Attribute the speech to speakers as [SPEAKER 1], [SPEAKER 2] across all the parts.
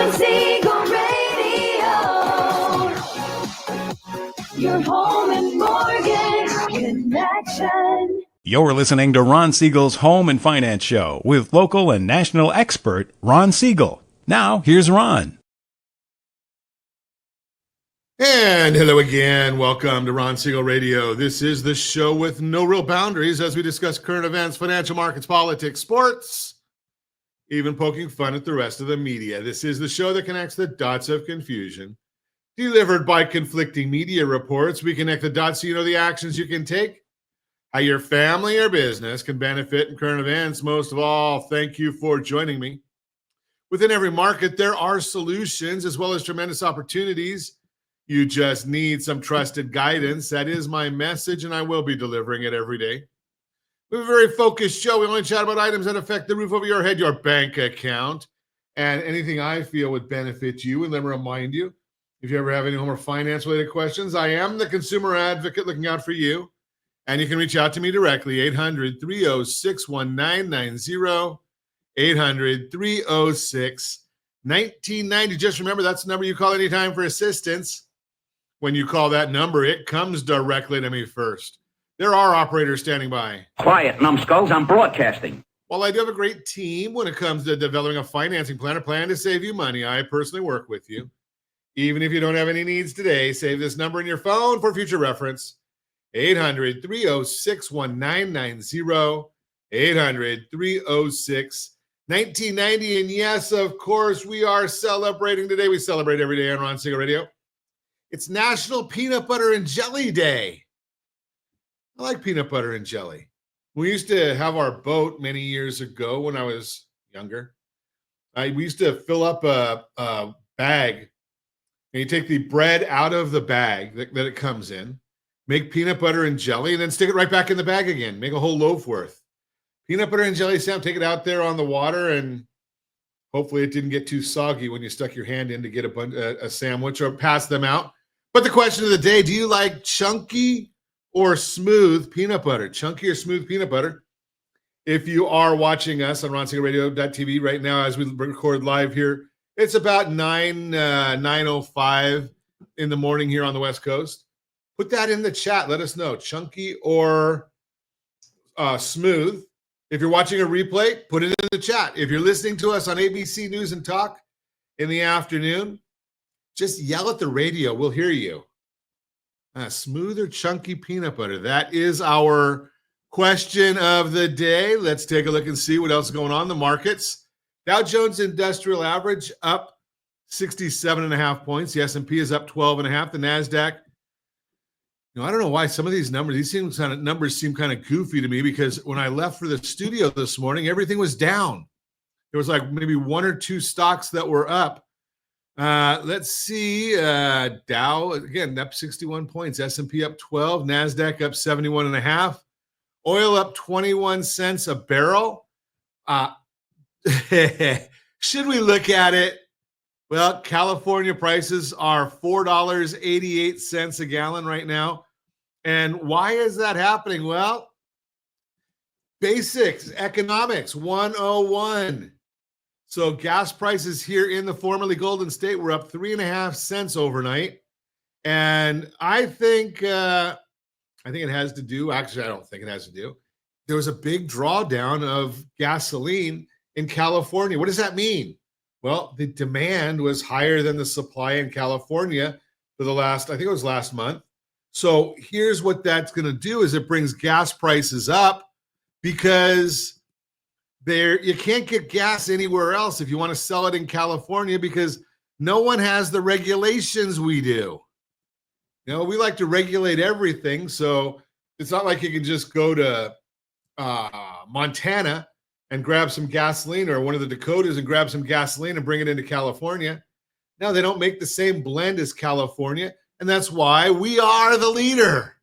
[SPEAKER 1] Ron Siegel Radio, your home and mortgage connection.
[SPEAKER 2] You're listening to Ron Siegel's Home and Finance Show with local and national expert Ron Siegel. Now, here's Ron.
[SPEAKER 3] And hello again. Welcome to Ron Siegel Radio. This is the show with no real boundaries as we discuss current events, financial markets, politics, sports, even poking fun at the rest of the media. This is the show that connects the dots of confusion. Delivered by conflicting media reports, we connect the dots so you know the actions you can take, how your family or business can benefit in current events. Most of all, thank you for joining me. Within every market, there are solutions as well as tremendous opportunities. You just need some trusted guidance. That is my message, and I will be delivering it every day. We have a very focused show. We only chat about items that affect the roof over your head, your bank account, and anything I feel would benefit you. And let me remind you, if you ever have any home or finance-related questions, I am the consumer advocate looking out for you. And you can reach out to me directly, 800-306-1990, 800-306-1990. Just remember, that's the number you call anytime for assistance. When you call that number, it comes directly to me first. There are operators standing by.
[SPEAKER 4] Quiet, numbskulls, I'm broadcasting.
[SPEAKER 3] While I do have a great team when it comes to developing a financing plan or plan to save you money, I personally work with you. Even if you don't have any needs today, save this number in your phone for future reference. 800-306-1990, 800-306-1990. And yes, of course, we are celebrating today. We celebrate every day on Ron Siegel Radio. It's National Peanut Butter and Jelly Day. I like peanut butter and jelly. We used to have our boat many years ago when I was younger. We used to fill up a bag, and you take the bread out of the bag that it comes in, make peanut butter and jelly, and then stick it right back in the bag again. Make a whole loaf worth. Peanut butter and jelly sandwich, take it out there on the water, and hopefully it didn't get too soggy when you stuck your hand in to get a sandwich or pass them out. But the question of the day, do you like chunky or smooth peanut butter? Chunky or smooth peanut butter? If you are watching us on RonSiegelRadio.tv right now as we record live here, it's about 9:05 in the morning here on the West Coast. Put that in the chat. Let us know, chunky or smooth. If you're watching a replay, put it in the chat. If you're listening to us on ABC News and Talk in the afternoon, just yell at the radio. We'll hear you. Smooth or chunky peanut butter? That is our question of the day. Let's take a look and see what else is going on in the markets. Dow Jones Industrial Average up 67.5 points. The S&P is up 12.5. The NASDAQ, I don't know why some of these numbers seem kind of goofy to me, because when I left for the studio this morning, everything was down. There was like maybe one or two stocks that were up. Let's see. Dow, again, up 61 points. S&P up 12. NASDAQ up 71.5. Oil up 21 cents a barrel. Should we look at it? Well, California prices are $4.88 a gallon right now. And why is that happening? Well, basics, economics 101. So gas prices here in the formerly Golden State were up 3.5 cents overnight. And I think it has to do, actually, I don't think it has to do. There was a big drawdown of gasoline in California. What does that mean? Well, the demand was higher than the supply in California for last month. So here's what that's going to do is it brings gas prices up, because you can't get gas anywhere else if you want to sell it in California, because no one has the regulations we do. We like to regulate everything. So it's not like you can just go to Montana and grab some gasoline, or one of the Dakotas and grab some gasoline and bring it into California. No, they don't make the same blend as California. And that's why we are the leader.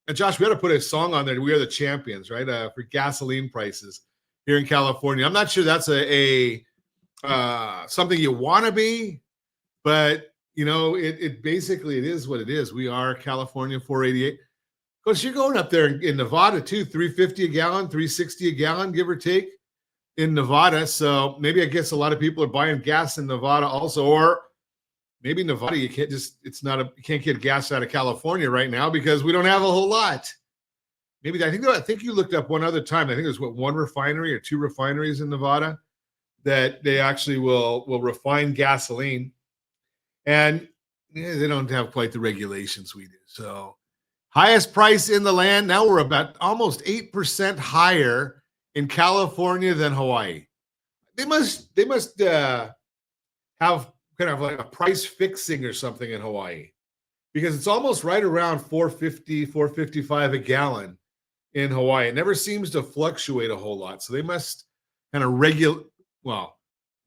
[SPEAKER 3] And Josh, we got to put a song on there. We are the champions, right? For gasoline prices here in California. I'm not sure that's a something you want to be, but it basically, it is what it is. We are California 488. Of course, you're going up there in Nevada too, $3.50 a gallon, $3.60 a gallon, give or take. in Nevada. So maybe I guess a lot of people are buying gas in Nevada also, or maybe Nevada, you can't you can't get gas out of California right now because we don't have a whole lot. Maybe I think you looked up one other time. I think there's one refinery or two refineries in Nevada that they actually will refine gasoline, and they don't have quite the regulations we do. So highest price in the land. Now we're about almost 8% higher in California than Hawaii. They must have kind of like a price fixing or something in Hawaii, because it's almost right around 450, 455 a gallon in Hawaii. It never seems to fluctuate a whole lot. So they must kind of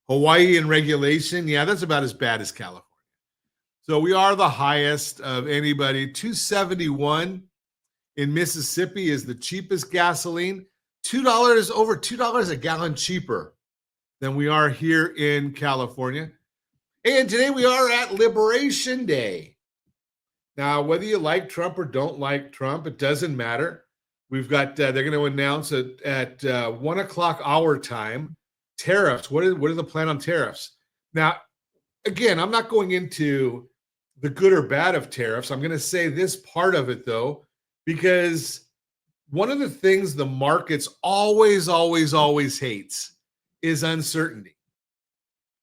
[SPEAKER 3] Hawaii in regulation. Yeah, that's about as bad as California. So we are the highest of anybody. 271 in Mississippi is the cheapest gasoline. Over $2 a gallon cheaper than we are here in California. And today we are at Liberation Day. Now, whether you like Trump or don't like Trump, it doesn't matter. We've got, they're going to announce at 1 o'clock our time, tariffs. What is the plan on tariffs? Now, again, I'm not going into the good or bad of tariffs. I'm going to say this part of it, though, because one of the things the markets always hates is uncertainty.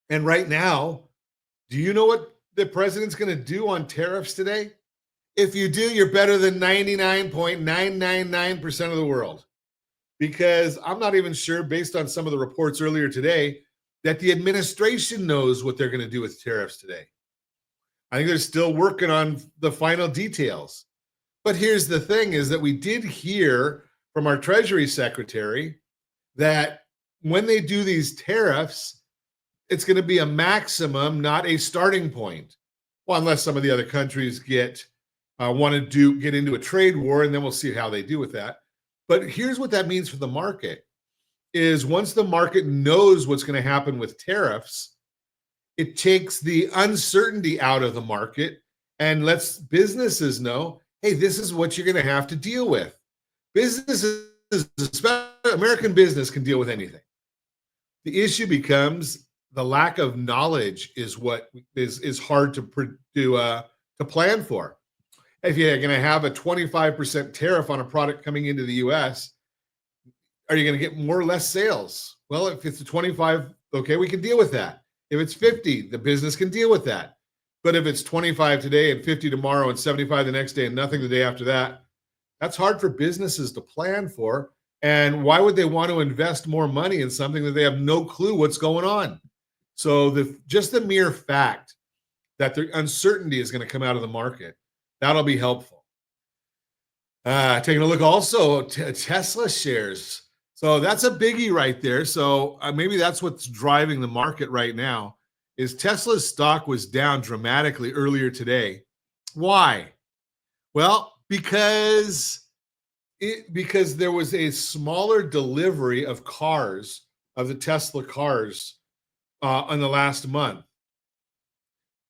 [SPEAKER 3] And right now, do you know what the president's going to do on tariffs today? If you do, you're better than 99.999% of the world. Because I'm not even sure, based on some of the reports earlier today, that the administration knows what they're going to do with tariffs today. I think they're still working on the final details. But here's the thing, is that we did hear from our Treasury Secretary that when they do these tariffs, it's going to be a maximum, not a starting point. Well, unless some of the other countries get into a trade war, and then we'll see how they do with that. But here's what that means for the market, is once the market knows what's going to happen with tariffs, it takes the uncertainty out of the market and lets businesses know, hey, this is what you're going to have to deal with. Businesses, American business, can deal with anything. The issue becomes the lack of knowledge is what is hard to plan for. If you're going to have a 25% tariff on a product coming into the U.S., are you going to get more or less sales? Well, if it's a 25, okay, we can deal with that. If it's 50, the business can deal with that. But if it's 25 today and 50 tomorrow and 75 the next day and nothing the day after that, that's hard for businesses to plan for. And why would they want to invest more money in something that they have no clue what's going on? So just the mere fact that the uncertainty is going to come out of the market, that'll be helpful. Taking a look also at Tesla shares. So that's a biggie right there. So maybe that's what's driving the market right now, is Tesla's stock was down dramatically earlier today. Why? Well, because there was a smaller delivery of cars, of the Tesla cars, in the last month.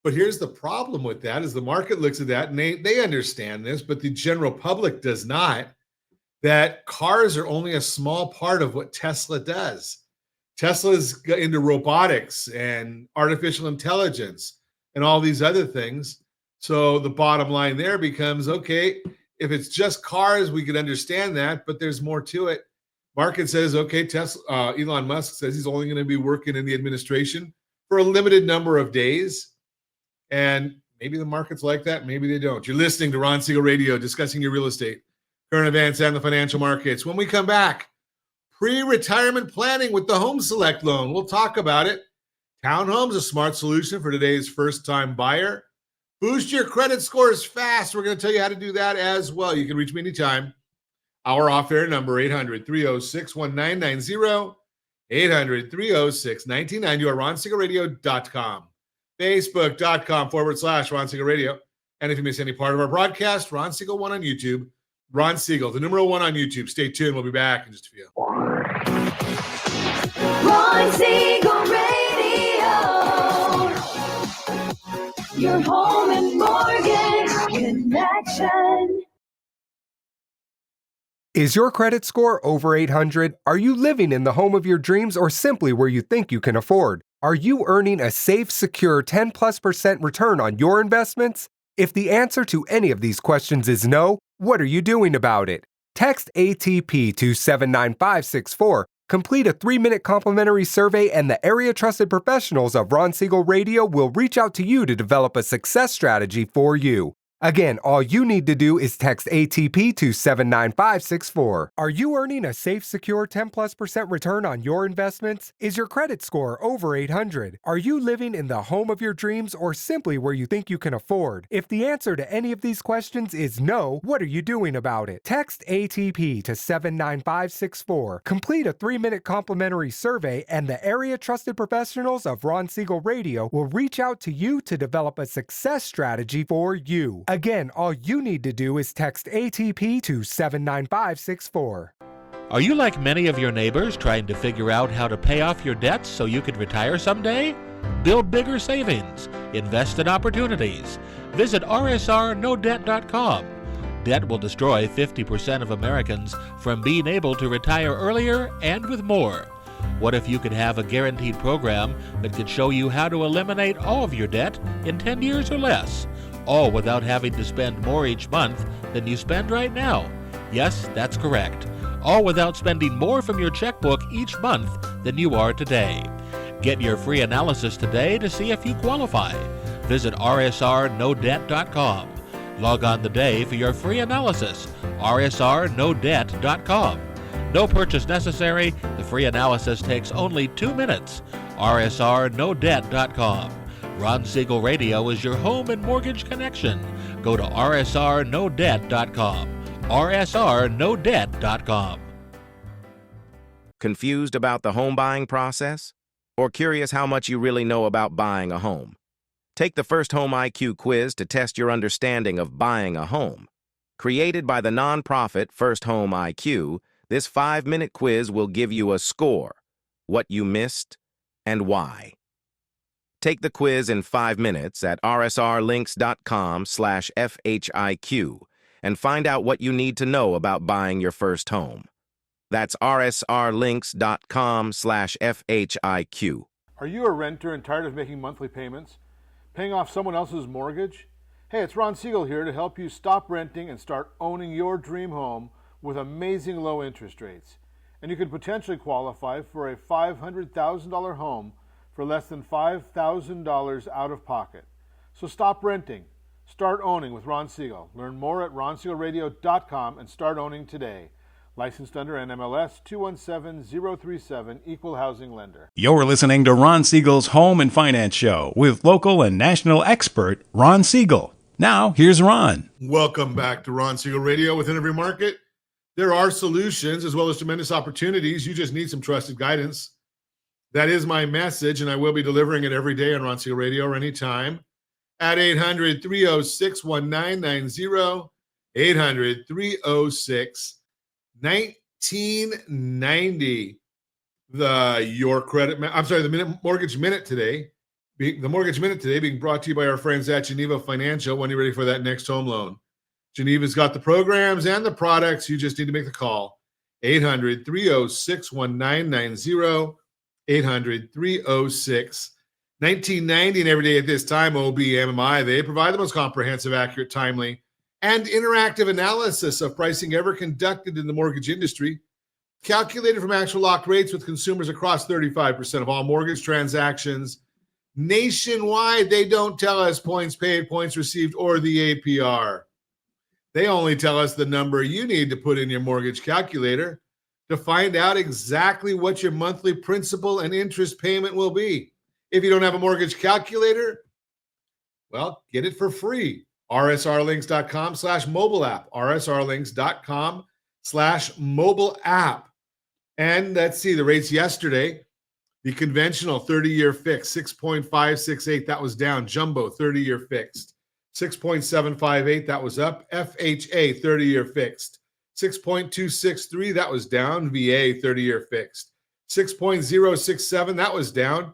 [SPEAKER 3] But here's the problem with that, is the market looks at that and they understand this, but the general public does not, that cars are only a small part of what Tesla does. Tesla's into robotics and artificial intelligence and all these other things. So the bottom line there becomes, okay, if it's just cars, we could understand that, but there's more to it. Market says, okay, Elon Musk says he's only going to be working in the administration for a limited number of days. And maybe the market's like that, maybe they don't. You're listening to Ron Siegel Radio, discussing your real estate, current events, and the financial markets. When we come back, pre-retirement planning with the Home Select loan. We'll talk about it. Townhomes, a smart solution for today's first-time buyer. Boost your credit scores fast. We're going to tell you how to do that as well. You can reach me anytime. Our off-air number, 800-306-1990, 800-306-1990, or RonSiegelRadio.com. Facebook.com/Ron Siegel Radio. And if you miss any part of our broadcast, Ron Siegel 1 on YouTube. Ron Siegel, the number 1 on YouTube. Stay tuned. We'll be back in just a few.
[SPEAKER 1] Ron Siegel Radio. Your home and mortgage connection.
[SPEAKER 5] Is your credit score over 800? Are you living in the home of your dreams or simply where you think you can afford? Are you earning a safe, secure 10+% return on your investments? If the answer to any of these questions is no, what are you doing about it? Text ATP to 79564. Complete a 3-minute complimentary survey, and the area trusted professionals of Ron Siegel Radio will reach out to you to develop a success strategy for you. Again, all you need to do is text ATP to 79564. Are you earning a safe, secure 10+% return on your investments? Is your credit score over 800? Are you living in the home of your dreams or simply where you think you can afford? If the answer to any of these questions is no, what are you doing about it? Text ATP to 79564. Complete a 3-minute complimentary survey, and the area trusted professionals of Ron Siegel Radio will reach out to you to develop a success strategy for you. Again, all you need to do is text ATP to 79564.
[SPEAKER 6] Are you like many of your neighbors trying to figure out how to pay off your debts so you can retire someday? Build bigger savings. Invest in opportunities. Visit rsrnodebt.com. Debt will destroy 50% of Americans from being able to retire earlier and with more. What if you could have a guaranteed program that could show you how to eliminate all of your debt in 10 years or less? All without having to spend more each month than you spend right now. Yes, that's correct. All without spending more from your checkbook each month than you are today. Get your free analysis today to see if you qualify. Visit rsrnodebt.com. Log on today for your free analysis. rsrnodebt.com. No purchase necessary. The free analysis takes only 2 minutes. rsrnodebt.com. Ron Siegel Radio is your home and mortgage connection. Go to rsrnodebt.com. rsrnodebt.com.
[SPEAKER 7] Confused about the home buying process? Or curious how much you really know about buying a home? Take the First Home IQ quiz to test your understanding of buying a home. Created by the nonprofit First Home IQ, this 5-minute quiz will give you a score, what you missed, and why. Take the quiz in 5 minutes at rsrlinks.com/FHIQ and find out what you need to know about buying your first home. That's rsrlinks.com/FHIQ.
[SPEAKER 8] Are you a renter and tired of making monthly payments? Paying off someone else's mortgage? Hey, it's Ron Siegel here to help you stop renting and start owning your dream home with amazing low interest rates. And you could potentially qualify for a $500,000 home for less than $5,000 out of pocket. So stop renting. Start owning with Ron Siegel. Learn more at ronsiegelradio.com and start owning today. Licensed under NMLS 217037, Equal Housing Lender.
[SPEAKER 2] You're listening to Ron Siegel's Home and Finance Show with local and national expert Ron Siegel. Now, here's Ron.
[SPEAKER 3] Welcome back to Ron Siegel Radio. Within every market, there are solutions as well as tremendous opportunities. You just need some trusted guidance. That is my message, and I will be delivering it every day on Ron Siegel Radio or anytime at 800-306-1990, 800-306-1990. The Mortgage Minute today. The Mortgage Minute today being brought to you by our friends at Geneva Financial. When you're ready for that next home loan, Geneva's got the programs and the products. You just need to make the call. 800-306-1990. 800-306-1990. And every day at this time, OBMMI, they provide the most comprehensive, accurate, timely, and interactive analysis of pricing ever conducted in the mortgage industry, calculated from actual locked rates with consumers across 35% of all mortgage transactions nationwide. They don't tell us points paid, points received, or the APR. They only tell us the number you need to put in your mortgage calculator to find out exactly what your monthly principal and interest payment will be. If you don't have a mortgage calculator, well, get it for free. rsrlinks.com/mobile app. rsrlinks.com/mobile app. And let's see the rates yesterday. The conventional 30-year fixed, 6.568. That was down. Jumbo 30-year fixed, 6.758. That was up. FHA 30-year fixed, 6.263, that was down. VA 30-year fixed, 6.067, that was down.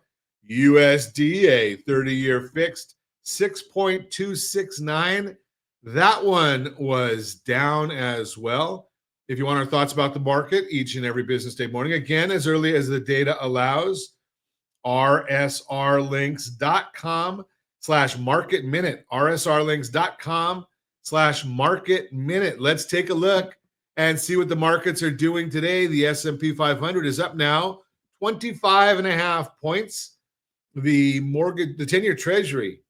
[SPEAKER 3] USDA 30-year fixed, 6.269, that one was down as well. if you want our thoughts about the market each and every business day morning, again, as early as the data allows, rsrlinks.com/market minute, rsrlinks.com/market minute. Let's take a look and see what the markets are doing today. The S&P 500 is up now 25.5 points. The 10-year treasury,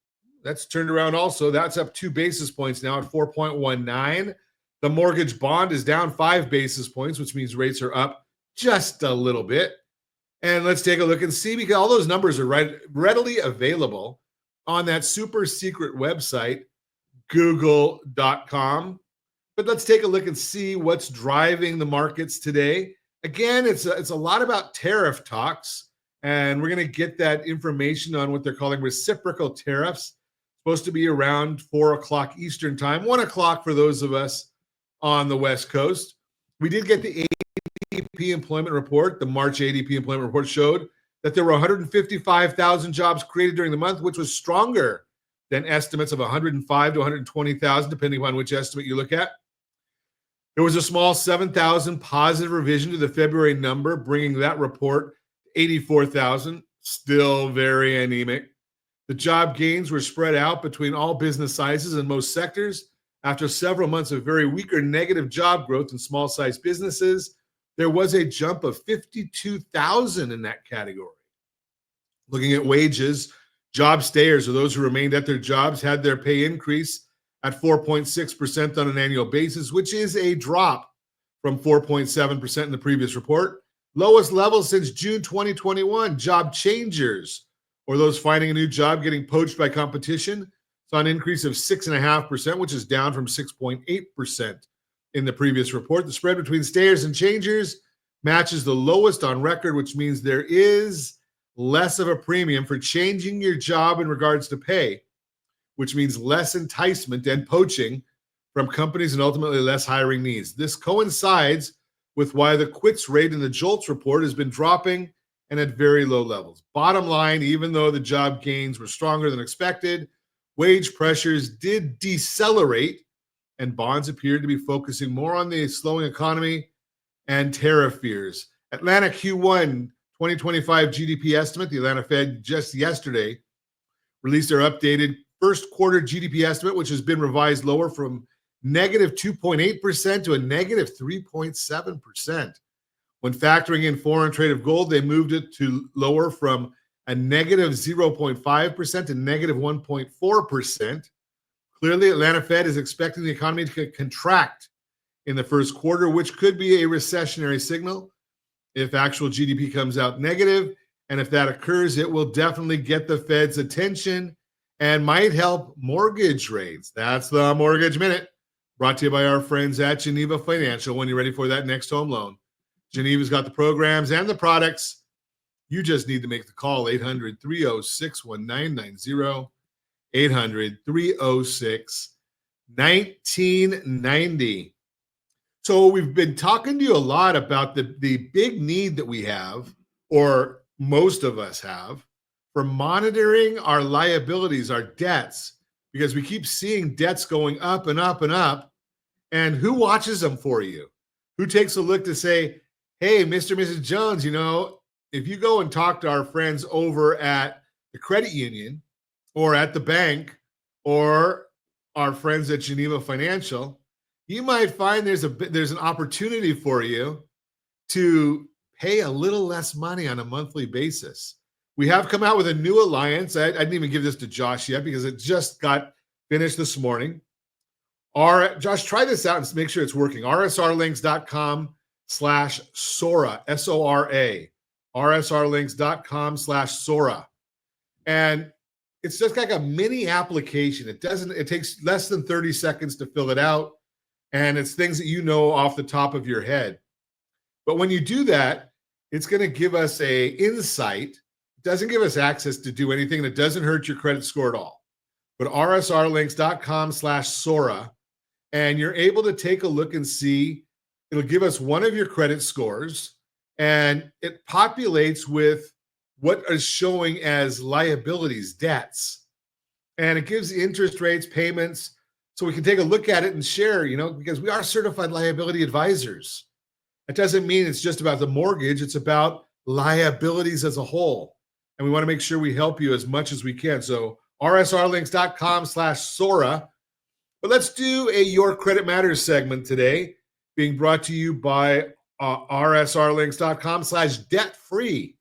[SPEAKER 3] that's turned around also. That's up 2 basis points now at 4.19. The mortgage bond is down 5 basis points, which means rates are up just a little bit. And let's take a look and see, because all those numbers are readily available on that super secret website, google.com. But let's take a look and see what's driving the markets today. Again, it's a lot about tariff talks, and we're going to get that information on what they're calling reciprocal tariffs. Supposed to be around 4 o'clock Eastern time, 1 o'clock for those of us on the West Coast. We did get the ADP employment report. The March ADP employment report showed that there were 155,000 jobs created during the month, which was stronger than estimates of 105 to 120,000, depending upon which estimate you look at. There was a small 7,000 positive revision to the February number, bringing that report to 84,000, still very anemic. The job gains were spread out between all business sizes and most sectors. After several months of very weak or negative job growth in small-sized businesses, there was a jump of 52,000 in that category. Looking at wages, job stayers, or those who remained at their jobs, had their pay increase at 4.6% on an annual basis, which is a drop from 4.7% in the previous report. Lowest level since June 2021. Job changers, or those finding a new job getting poached by competition, saw an increase of 6.5%, which is down from 6.8% in the previous report. The spread between stayers and changers matches the lowest on record, which means there is less of a premium for changing your job in regards to pay, which means less enticement and poaching from companies and ultimately less hiring needs. This coincides with why the quits rate in the JOLTS report has been dropping and at very low levels. Bottom line, even though the job gains were stronger than expected, wage pressures did decelerate, and bonds appeared to be focusing more on the slowing economy and tariff fears. Atlanta Q1 2025 GDP estimate. The Atlanta Fed just yesterday released their updated first quarter GDP estimate, which has been revised lower from negative 2.8% to a negative 3.7%. When factoring in foreign trade of gold, they moved it to lower from a negative 0.5% to negative 1.4%. Clearly, Atlanta Fed is expecting the economy to contract in the first quarter, which could be a recessionary signal if actual GDP comes out negative. And if that occurs, it will definitely get the Fed's attention and might help mortgage rates. That's the Mortgage Minute, brought to you by our friends at Geneva Financial. When you're ready for that next home loan, Geneva's got the programs and the products. You just need to make the call, 800-306-1990, 800-306-1990. So we've been talking to you a lot about the big need that we have, or most of us have, for monitoring our liabilities, our debts, because we keep seeing debts going up and up and up. And who watches them for you? Who takes a look to say, hey, Mr. and Mrs. Jones, you know, if you go and talk to our friends over at the credit union or at the bank or our friends at Geneva Financial, you might find there's an opportunity for you to pay a little less money on a monthly basis. We have come out with a new alliance. I didn't even give this to Josh yet because it just got finished this morning. Josh, try this out and make sure it's working. rsrlinks.com/Sora, S-O-R-A. rsrlinks.com/Sora. And it's just like a mini application. It takes less than 30 seconds to fill it out. And it's things that you know off the top of your head. But when you do that, it's going to give us a insight. It doesn't give us access to do anything. And it doesn't hurt your credit score at all. But rsrlinks.com/Sora, and you're able to take a look and see. It'll give us one of your credit scores, and it populates with what is showing as liabilities, debts. And it gives interest rates, payments. so we can take a look at it and share, because we are certified liability advisors. That doesn't mean it's just about the mortgage. It's about liabilities as a whole. And we want to make sure we help you as much as we can. So rsrlinks.com/Sora. But let's do a Your Credit Matters segment today, being brought to you by rsrlinks.com/debt-free.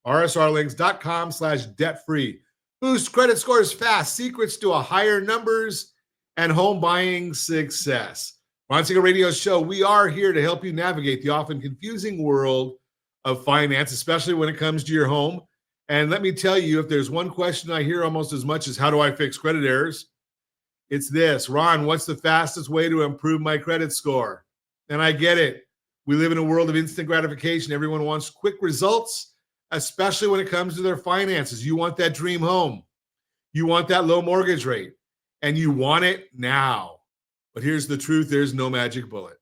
[SPEAKER 3] rsrlinks.com/debt-free. Boost credit scores fast. Secrets to a higher numbers and home buying success. Ron Siegel Radio Show. We are here to help you navigate the often confusing world of finance, especially when it comes to your home. And let me tell you, if there's one question I hear almost as much as how do I fix credit errors, it's this: Ron, what's the fastest way to improve my credit score? And I get it. We live in a world of instant gratification. Everyone wants quick results, especially when it comes to their finances. You want that dream home. You want that low mortgage rate, and you want it now. But here's the truth. There's no magic bullet.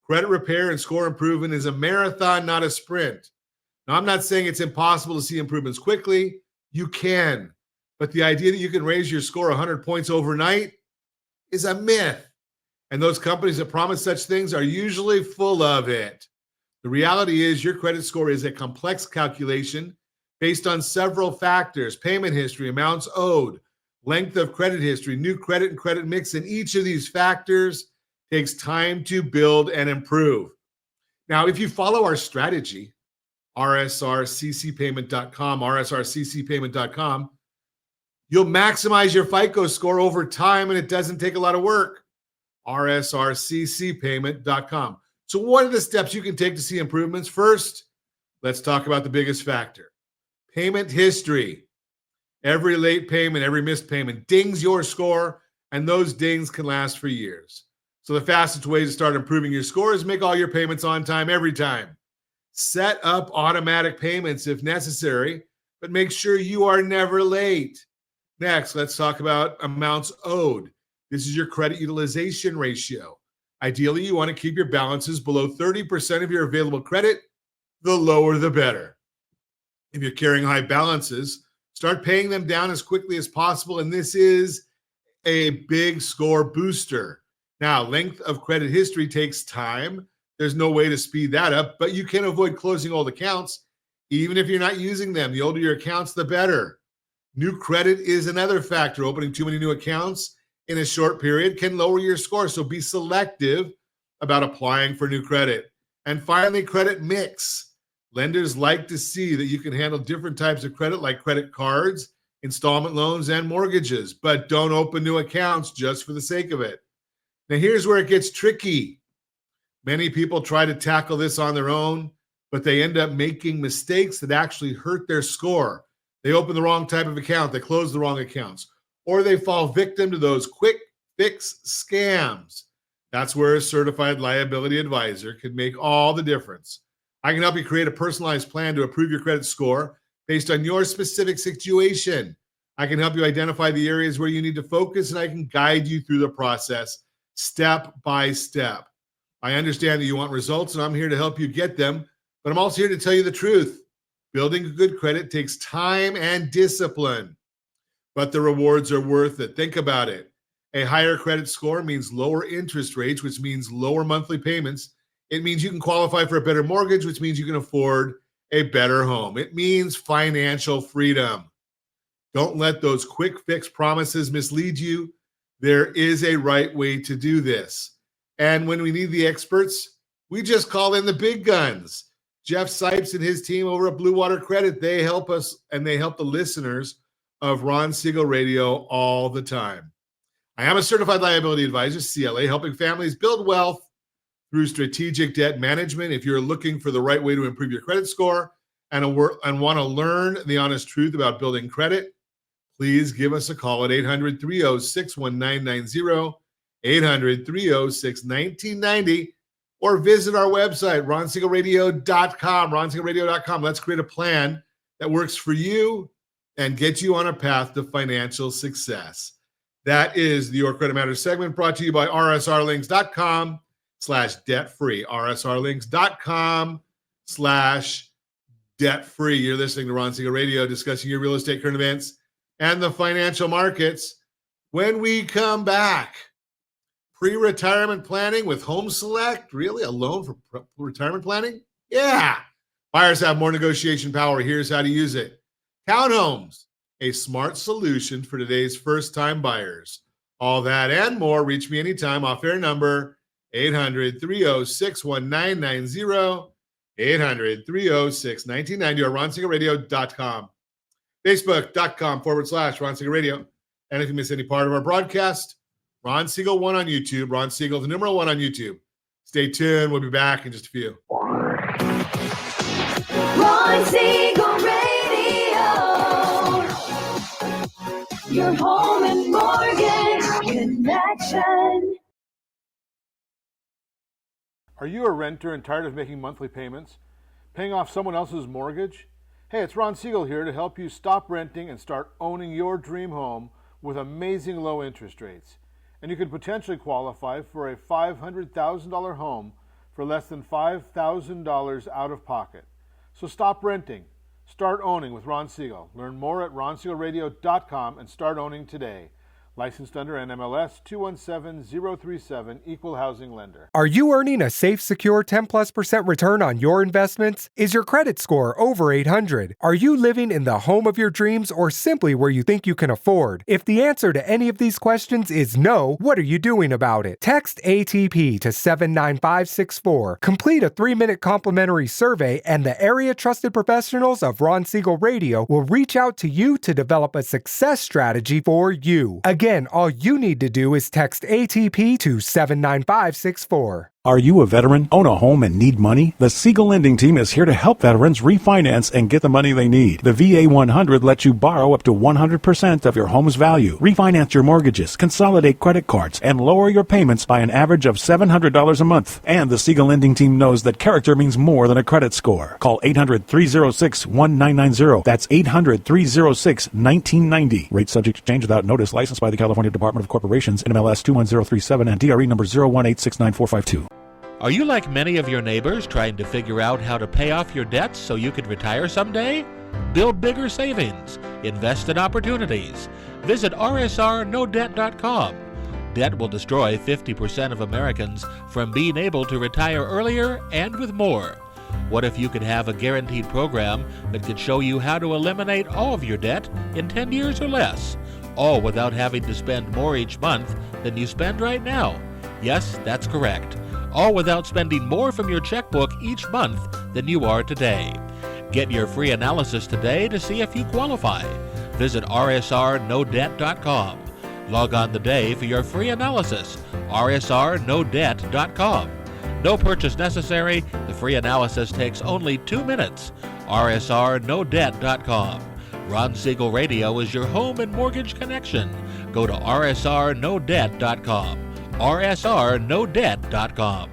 [SPEAKER 3] Credit repair and score improvement is a marathon, not a sprint. Now, I'm not saying it's impossible to see improvements quickly. You can. But the idea that you can raise your score 100 points overnight is a myth. And those companies that promise such things are usually full of it. The reality is your credit score is a complex calculation based on several factors: payment history, amounts owed, length of credit history, new credit and credit mix. And each of these factors takes time to build and improve. Now, if you follow our strategy, rsrccpayment.com, rsrccpayment.com, you'll maximize your FICO score over time, and it doesn't take a lot of work. rsrccpayment.com. So what are the steps you can take to see improvements? First, let's talk about the biggest factor: payment history. Every late payment, every missed payment dings your score, and those dings can last for years. So the fastest way to start improving your score is make all your payments on time every time. Set up automatic payments if necessary, but make sure you are never late. Next, let's talk about amounts owed. This is your credit utilization ratio. Ideally, you want to keep your balances below 30% of your available credit. The lower, the better. If you're carrying high balances, start paying them down as quickly as possible, and this is a big score booster. Now, length of credit history takes time. There's no way to speed that up, but you can avoid closing old accounts, even if you're not using them. The older your accounts, the better. New credit is another factor. Opening too many new accounts in a short period can lower your score, so be selective about applying for new credit. And finally, credit mix. Lenders like to see that you can handle different types of credit, like credit cards, installment loans, and mortgages, but don't open new accounts just for the sake of it. Now, here's where it gets tricky. Many people try to tackle this on their own, but they end up making mistakes that actually hurt their score. They open the wrong type of account, they close the wrong accounts, or they fall victim to those quick fix scams. That's where a certified liability advisor can make all the difference. I can help you create a personalized plan to improve your credit score based on your specific situation. I can help you identify the areas where you need to focus, and I can guide you through the process step by step. I understand that you want results, and I'm here to help you get them, but I'm also here to tell you the truth. Building a good credit takes time and discipline, but the rewards are worth it. Think about it. A higher credit score means lower interest rates, which means lower monthly payments. It means you can qualify for a better mortgage, which means you can afford a better home. It means financial freedom. Don't let those quick fix promises mislead you. There is a right way to do this. And when we need the experts, we just call in the big guns. Jeff Sipes and his team over at Blue Water Credit, they help us, and they help the listeners of Ron Siegel Radio all the time. I am a certified liability advisor, CLA, helping families build wealth through strategic debt management. If you're looking for the right way to improve your credit score and want to learn the honest truth about building credit, please give us a call at 800-306-1990, 800-306-1990, or visit our website, ronsiegelradio.com, ronsiegelradio.com. Let's create a plan that works for you and get you on a path to financial success. That is the Your Credit Matters segment, brought to you by rsrlinks.com/debt-free, rsrlinks.com/debt-free. You're listening to Ron Siegel Radio, discussing your real estate, current events, and the financial markets. When we come back, Pre-retirement planning with Home Select? Really? A loan for retirement planning? Yeah. Buyers have more negotiation power. Here's how to use it. Townhomes, a smart solution for today's first-time buyers. All that and more. Reach me anytime. Off-air number 800-306-1990, 800-306-1990, or RonSiegelRadio.com. Facebook.com/Ron Siegel Radio. And if you miss any part of our broadcast, Ron Siegel 1 on YouTube. Ron Siegel, the numeral 1 on YouTube. Stay tuned. We'll be back in just a few.
[SPEAKER 1] Ron Siegel Radio. Your home and mortgage connection.
[SPEAKER 8] Are you a renter and tired of making monthly payments? Paying off someone else's mortgage? Hey, it's Ron Siegel here to help you stop renting and start owning your dream home with amazing low interest rates. And you could potentially qualify for a $500,000 home for less than $5,000 out of pocket. So stop renting. Start owning with Ron Siegel. Learn more at RonSiegelRadio.com and start owning today. Licensed under NMLS 217037, Equal Housing Lender.
[SPEAKER 5] Are you earning a safe, secure 10+% return on your investments? Is your credit score over 800? Are you living in the home of your dreams or simply where you think you can afford? If the answer to any of these questions is no, what are you doing about it? Text ATP to 79564. Complete a 3-minute complimentary survey, and the area trusted professionals of Ron Siegel Radio will reach out to you to develop a success strategy for you. Again, all you need to do is text ATP to 79564.
[SPEAKER 2] Are you a veteran, own a home, and need money? The Siegel Lending Team is here to help veterans refinance and get the money they need. The VA 100 lets you borrow up to 100% of your home's value, refinance your mortgages, consolidate credit cards, and lower your payments by an average of $700 a month. And the Siegel Lending Team knows that character means more than a credit score. Call 800-306-1990. That's 800-306-1990. Rate subject to change without notice. Licensed by the California Department of Corporations, NMLS 21037, and DRE number 018694452.
[SPEAKER 6] Are you like many of your neighbors trying to figure out how to pay off your debts so you can retire someday? Build bigger savings. Invest in opportunities. Visit rsrnodebt.com. Debt will destroy 50% of Americans from being able to retire earlier and with more. What if you could have a guaranteed program that could show you how to eliminate all of your debt in 10 years or less, all without having to spend more each month than you spend right now? Yes, that's correct. All without spending more from your checkbook each month than you are today. Get your free analysis today to see if you qualify. Visit rsrnodebt.com. Log on today for your free analysis, rsrnodebt.com. No purchase necessary. The free analysis takes only 2 minutes. rsrnodebt.com. Ron Siegel Radio is your home and mortgage connection. Go to rsrnodebt.com. rsrnodebt.com.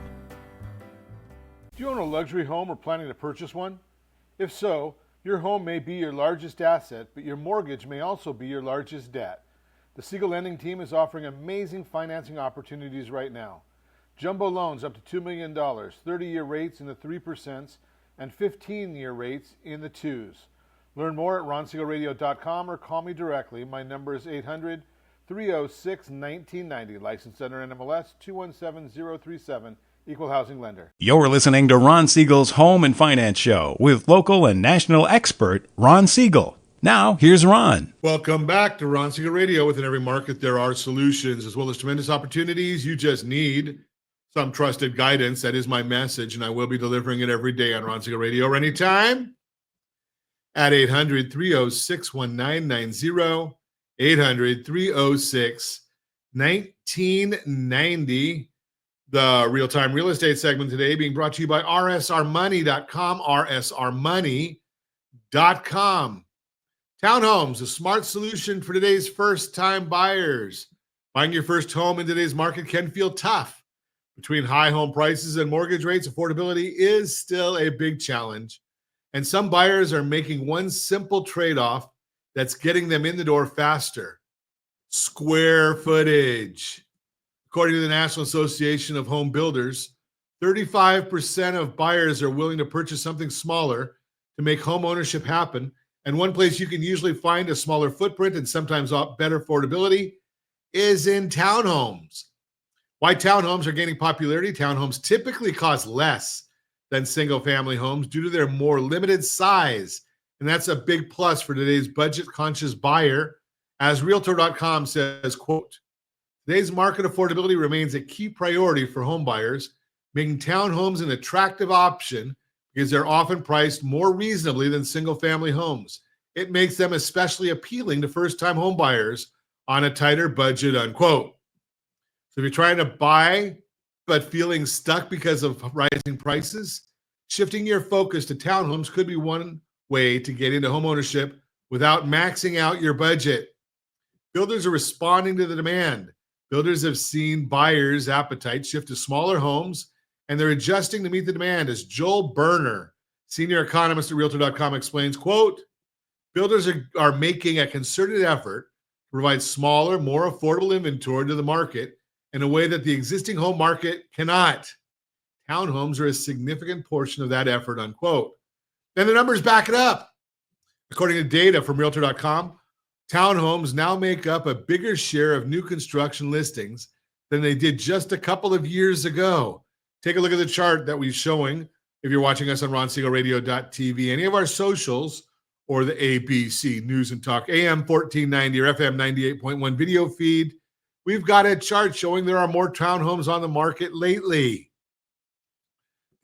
[SPEAKER 8] Do you own a luxury home or planning to purchase one? If so, your home may be your largest asset, but your mortgage may also be your largest debt. The Siegel Lending Team is offering amazing financing opportunities right now. Jumbo loans up to $2 million, 30-year rates in the 3%, and 15-year rates in the 2s. Learn more at RonSiegelRadio.com or call me directly. My number is 800-306-1990, licensed under NMLS 217037, Equal Housing Lender.
[SPEAKER 2] You're listening to Ron Siegel's Home and Finance Show with local and national expert Ron Siegel. Now, here's Ron.
[SPEAKER 3] Welcome back to Ron Siegel Radio. Within every market, there are solutions as well as tremendous opportunities. You just need some trusted guidance. That is my message, and I will be delivering it every day on Ron Siegel Radio or anytime at 800-306-1990, 800-306-1990. The real-time real estate segment today being brought to you by rsrmoney.com, rsrmoney.com. Townhomes, a smart solution for today's first-time buyers. Buying your first home in today's market can feel tough. Between high home prices and mortgage rates, affordability is still a big challenge. And some buyers are making one simple trade-off that's getting them in the door faster: square footage. According to the National Association of Home Builders, 35% of buyers are willing to purchase something smaller to make home ownership happen. And one place you can usually find a smaller footprint and sometimes better affordability is in townhomes. Why townhomes are gaining popularity? Townhomes typically cost less than single-family homes due to their more limited size. And that's a big plus for today's budget-conscious buyer. As Realtor.com says, quote, today's market affordability remains a key priority for home buyers, making townhomes an attractive option because they're often priced more reasonably than single-family homes. It makes them especially appealing to first-time home buyers on a tighter budget, unquote. So if you're trying to buy but feeling stuck because of rising prices, shifting your focus to townhomes could be one way to get into homeownership without maxing out your budget. Builders are responding to the demand. Builders have seen buyers' appetite shift to smaller homes, and they're adjusting to meet the demand, as Joel Berner, senior economist at Realtor.com, explains, quote, builders are making a concerted effort to provide smaller, more affordable inventory to the market in a way that the existing home market cannot. Townhomes are a significant portion of that effort, unquote. And the numbers back it up. According to data from Realtor.com, townhomes now make up a bigger share of new construction listings than they did just a couple of years ago. Take a look at the chart that we're showing if you're watching us on RonSiegelRadio.tv, any of our socials, or the ABC News and Talk AM 1490 or FM 98.1 video feed. We've got a chart showing there are more townhomes on the market lately.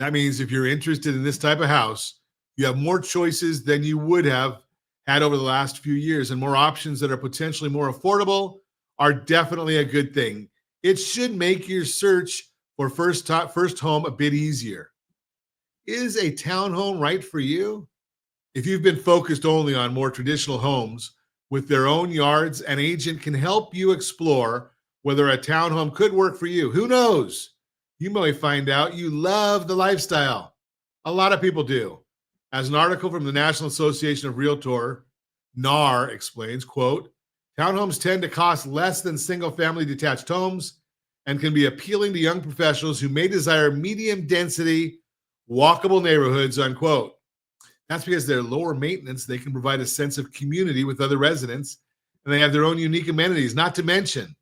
[SPEAKER 3] That means if you're interested in this type of house, you have more choices than you would have had over the last few years, and more options that are potentially more affordable are definitely a good thing. It should make your search for first home a bit easier. Is a townhome right for you? If you've been focused only on more traditional homes with their own yards, an agent can help you explore whether a townhome could work for you. Who knows? You may find out you love the lifestyle. A lot of people do. As an article from the National Association of Realtor, NAR, explains, quote, townhomes tend to cost less than single-family detached homes and can be appealing to young professionals who may desire medium-density, walkable neighborhoods, unquote. That's because they're lower maintenance. They can provide a sense of community with other residents, and they have their own unique amenities. Not to mention,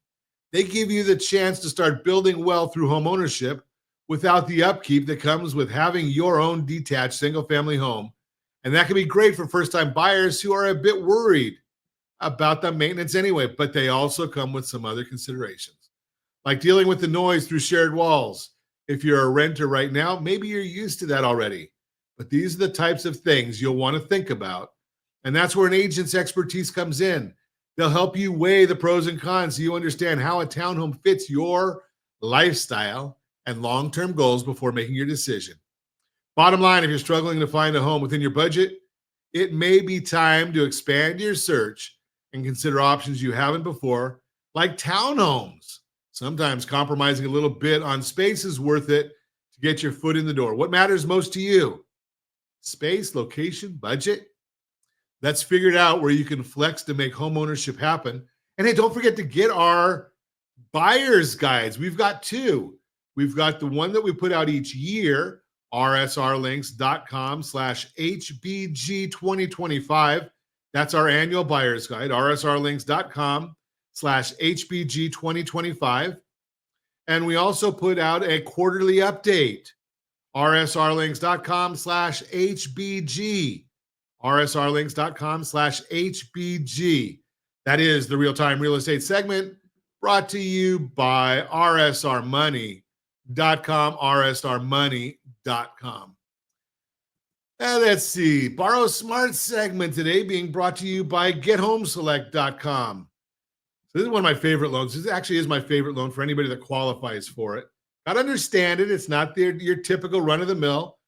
[SPEAKER 3] they give you the chance to start building wealth through home ownership without the upkeep that comes with having your own detached single-family home. And that can be great for first-time buyers who are a bit worried about the maintenance anyway, but they also come with some other considerations, like dealing with the noise through shared walls. If you're a renter right now, maybe you're used to that already. But these are the types of things you'll want to think about. And that's where an agent's expertise comes in. They'll help you weigh the pros and cons so you understand how a townhome fits your lifestyle and long-term goals before making your decision. Bottom line, if you're struggling to find a home within your budget, it may be time to expand your search and consider options you haven't before, like townhomes. Sometimes compromising a little bit on space is worth it to get your foot in the door. What matters most to you? Space, location, budget? Let's figure it out where you can flex to make home ownership happen. And hey, don't forget to get our buyer's guides. We've got two. We've got the one that we put out each year, rsrlinks.com/HBG2025. That's our annual buyer's guide, rsrlinks.com/HBG2025. And we also put out a quarterly update, rsrlinks.com/HBG, rsrlinks.com/HBG. That is the real-time real estate segment brought to you by rsrmoney.com, rsrmoney.com. And let's see, Borrow Smart segment today being brought to you by gethomeselect.com. So this is one of my favorite loans. This actually is my favorite loan for anybody that qualifies for it. Got to understand it. It's not your typical run-of-the-mill,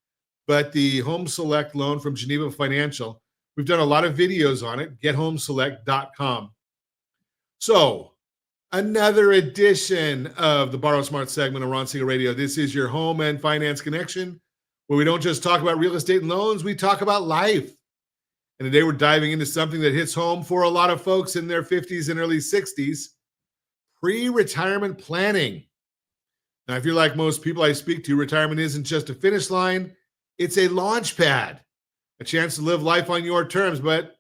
[SPEAKER 3] but the Home Select loan from Geneva Financial. We've done a lot of videos on it, gethomeselect.com. So another edition of the Borrow Smart segment of Ron Siegel Radio. This is your home and finance connection, where we don't just talk about real estate and loans, we talk about life. And today we're diving into something that hits home for a lot of folks in their 50s and early 60s, pre-retirement planning. Now, if you're like most people I speak to, retirement isn't just a finish line, it's a launch pad, a chance to live life on your terms. But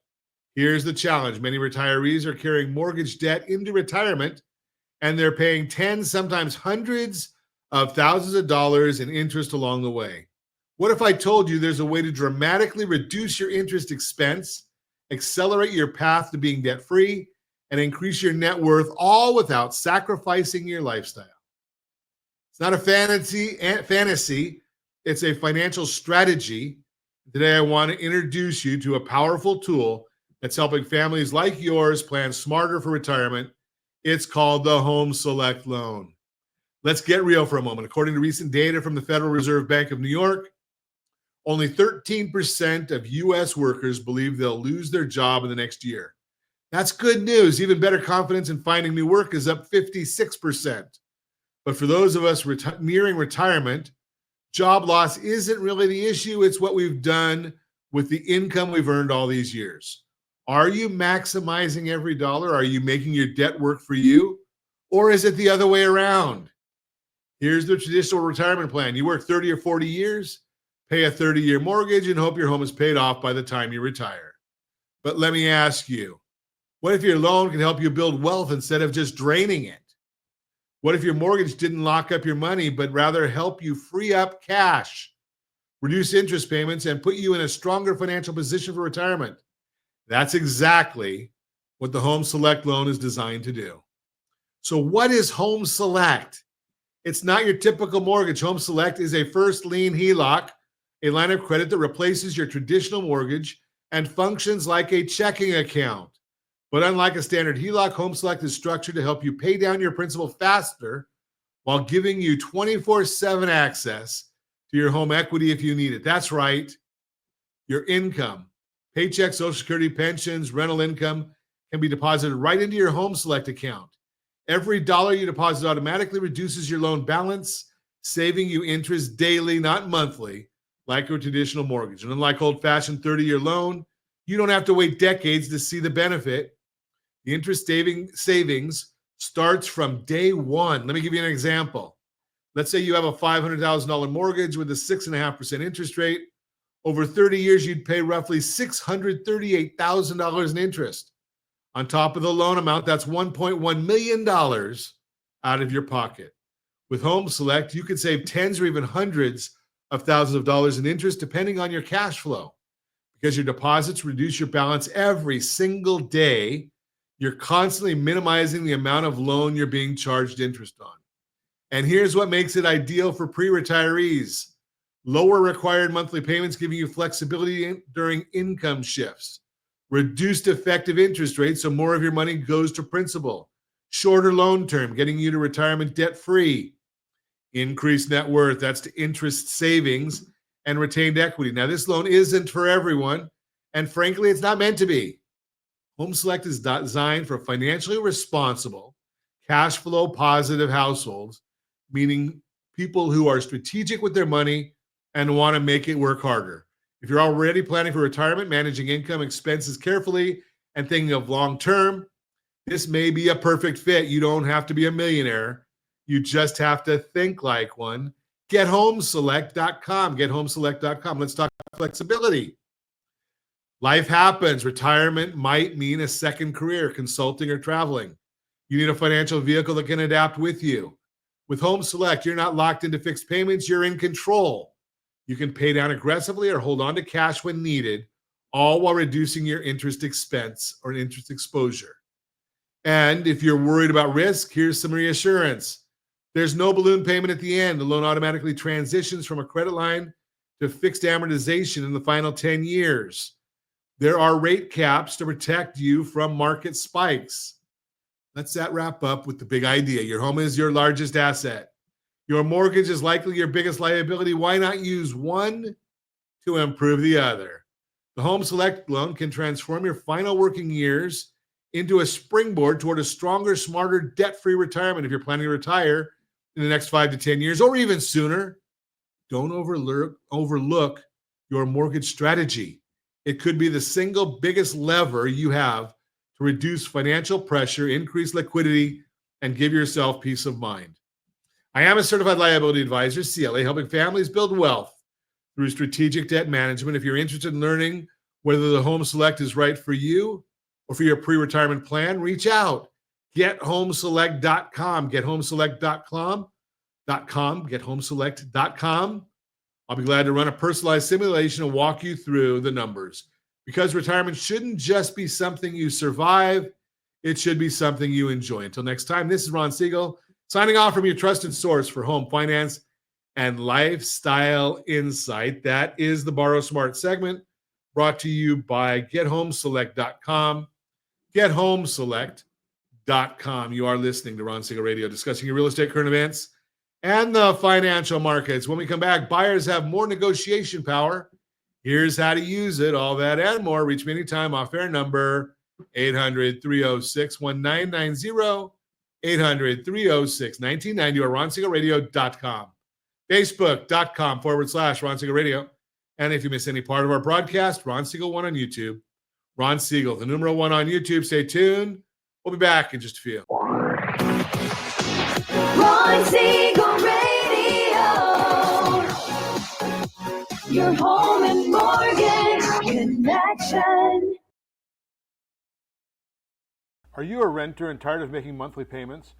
[SPEAKER 3] here's the challenge. Many retirees are carrying mortgage debt into retirement, and they're paying tens, sometimes hundreds of thousands of dollars in interest along the way. What if I told you there's a way to dramatically reduce your interest expense, accelerate your path to being debt-free, and increase your net worth, all without sacrificing your lifestyle? It's not a fantasy. It's a financial strategy. Today, I want to introduce you to a powerful tool that's helping families like yours plan smarter for retirement. It's called the Home Select Loan. Let's get real for a moment. According to recent data from the Federal Reserve Bank of New York, only 13% of U.S. workers believe they'll lose their job in the next year. That's good news. Even better, confidence in finding new work is up 56%. But for those of us nearing retirement, job loss isn't really the issue. It's what we've done with the income we've earned all these years. Are you maximizing every dollar? Are you making your debt work for you? Or is it the other way around? Here's the traditional retirement plan. You work 30 or 40 years, pay a 30-year mortgage, and hope your home is paid off by the time you retire. But let me ask you, what if your loan can help you build wealth instead of just draining it? What if your mortgage didn't lock up your money, but rather help you free up cash, reduce interest payments, and put you in a stronger financial position for retirement? That's exactly what the Home Select loan is designed to do. So what is Home Select? It's not your typical mortgage. Home Select is a first lien HELOC, a line of credit that replaces your traditional mortgage and functions like a checking account. But unlike a standard HELOC, Home Select is structured to help you pay down your principal faster while giving you 24/7 access to your home equity if you need it. That's right, your income. Paycheck, Social Security, pensions, rental income can be deposited right into your Home Select account. Every dollar you deposit automatically reduces your loan balance, saving you interest daily, not monthly, like a traditional mortgage. And unlike old-fashioned 30-year loan, you don't have to wait decades to see the benefit. The interest savings starts from day one. Let me give you an example. Let's say you have a $500,000 mortgage with a 6.5% interest rate. Over 30 years, you'd pay roughly $638,000 in interest. On top of the loan amount, that's $1.1 million out of your pocket. With Home Select, you could save tens or even hundreds of thousands of dollars in interest, depending on your cash flow. Because your deposits reduce your balance every single day, you're constantly minimizing the amount of loan you're being charged interest on. And here's what makes it ideal for pre-retirees. Lower required monthly payments, giving you flexibility during income shifts. Reduced effective interest rates, so more of your money goes to principal. Shorter loan term, getting you to retirement debt-free. Increased net worth, that's to interest savings and retained equity. Now, this loan isn't for everyone, and frankly, it's not meant to be. Home Select is designed for financially responsible, cash flow positive households, meaning people who are strategic with their money and want to make it work harder. If you're already planning for retirement, managing income expenses carefully, and thinking of long term, this may be a perfect fit. You don't have to be a millionaire. You just have to think like one. GetHomeselect.com. GetHomeselect.com. Let's talk flexibility. Life happens. Retirement might mean a second career, consulting or traveling. You need a financial vehicle that can adapt with you. With Home Select, you're not locked into fixed payments. You're in control. You can pay down aggressively or hold on to cash when needed, all while reducing your interest expense or interest exposure. And if you're worried about risk, here's some reassurance. There's no balloon payment at the end. The loan automatically transitions from a credit line to fixed amortization in the final 10 years. There are rate caps to protect you from market spikes. Let's wrap up with the big idea. Your home is your largest asset. Your mortgage is likely your biggest liability. Why not use one to improve the other? The Home Select loan can transform your final working years into a springboard toward a stronger, smarter, debt-free retirement. If you're planning to retire in the next 5 to 10 years or even sooner, don't overlook your mortgage strategy. It could be the single biggest lever you have to reduce financial pressure, increase liquidity, and give yourself peace of mind. I am a certified liability advisor, CLA, helping families build wealth through strategic debt management. If you're interested in learning whether the Home Select is right for you or for your pre-retirement plan, reach out. GetHomeSelect.com, GetHomeSelect.com, GetHomeSelect.com. I'll be glad to run a personalized simulation and walk you through the numbers, because retirement shouldn't just be something you survive. It should be something you enjoy. Until next time, this is Ron Siegel signing off from your trusted source for home finance and lifestyle insight. That is the Borrow Smart segment, brought to you by GetHomeSelect.com. GetHomeSelect.com. You are listening to Ron Siegel Radio, discussing your real estate current events and the financial markets. When we come back, buyers have more negotiation power. Here's how to use it. All that and more. Reach me anytime off air number 800-306-1990, 800-306-1990, or RonSiegelRadio.com. Facebook.com/Ron Siegel Radio. And if you miss any part of our broadcast, Ron Siegel 1 on YouTube. Ron Siegel, the numero 1 on YouTube. Stay tuned. We'll be back in just a few.
[SPEAKER 1] Ron Siegel Radio. Your home and mortgage connection.
[SPEAKER 8] Are you a renter and tired of making monthly payments?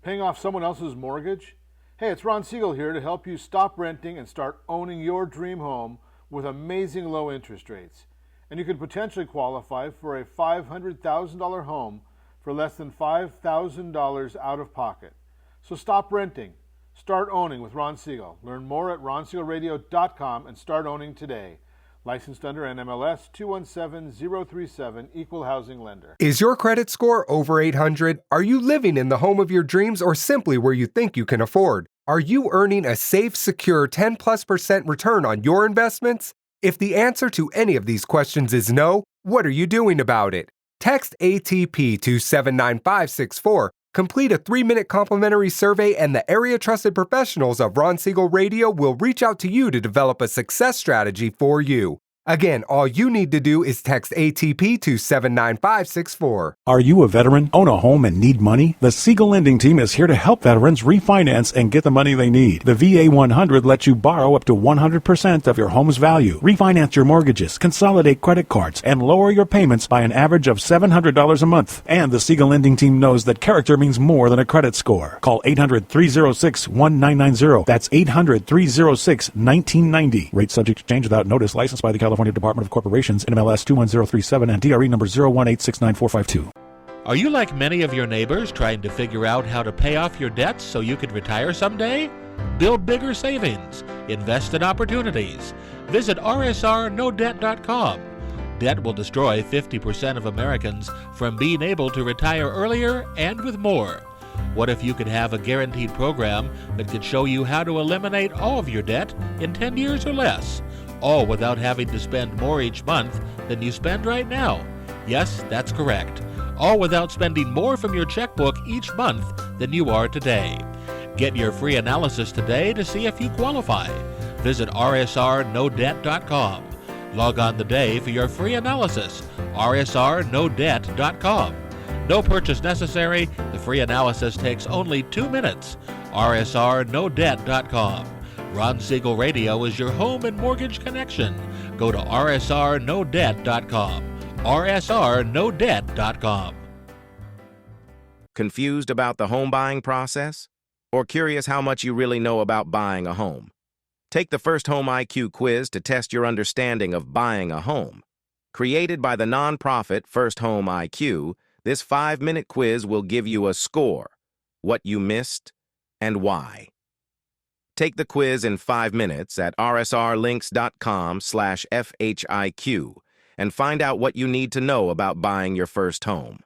[SPEAKER 8] Paying off someone else's mortgage? Hey, it's Ron Siegel here to help you stop renting and start owning your dream home with amazing low interest rates. And you could potentially qualify for a $500,000 home for less than $5,000 out of pocket. So stop renting. Start owning with Ron Siegel. Learn more at RonSiegelRadio.com and start owning today. Licensed under NMLS 217037, Equal Housing Lender.
[SPEAKER 5] Is your credit score over 800? Are you living in the home of your dreams or simply where you think you can afford? Are you earning a safe, secure 10+% return on your investments? If the answer to any of these questions is no, what are you doing about it? Text ATP to 79564. Complete a 3-minute complimentary survey, and the area trusted professionals of Ron Siegel Radio will reach out to you to develop a success strategy for you. Again, all you need to do is text ATP to 79564.
[SPEAKER 2] Are you a veteran, own a home, and need money? The Siegel Lending Team is here to help veterans refinance and get the money they need. The VA 100 lets you borrow up to 100% of your home's value, refinance your mortgages, consolidate credit cards, and lower your payments by an average of $700 a month. And the Siegel Lending Team knows that character means more than a credit score. Call 800-306-1990. That's 800-306-1990. Rate subject to change without notice. Licensed by the California Department of Corporations, NMLS 21037, and DRE number 018694452.
[SPEAKER 6] Are you like many of your neighbors trying to figure out how to pay off your debts so you could retire someday? Build bigger savings. Invest in opportunities. Visit rsrnodebt.com. Debt will destroy 50% of Americans from being able to retire earlier and with more. What if you could have a guaranteed program that could show you how to eliminate all of your debt in 10 years or less? All without having to spend more each month than you spend right now. Yes, that's correct. All without spending more from your checkbook each month than you are today. Get your free analysis today to see if you qualify. Visit rsrnodebt.com. Log on today for your free analysis. rsrnodebt.com. No purchase necessary. The free analysis takes only 2 minutes. rsrnodebt.com. Ron Siegel Radio is your home and mortgage connection. Go to rsrnodebt.com. rsrnodebt.com.
[SPEAKER 7] Confused about the home buying process? Or curious how much you really know about buying a home? Take the First Home IQ quiz to test your understanding of buying a home. Created by the nonprofit First Home IQ, this 5-minute quiz will give you a score, what you missed, and why. Take the quiz in 5 minutes at rsrlinks.com/FHIQ and find out what you need to know about buying your first home.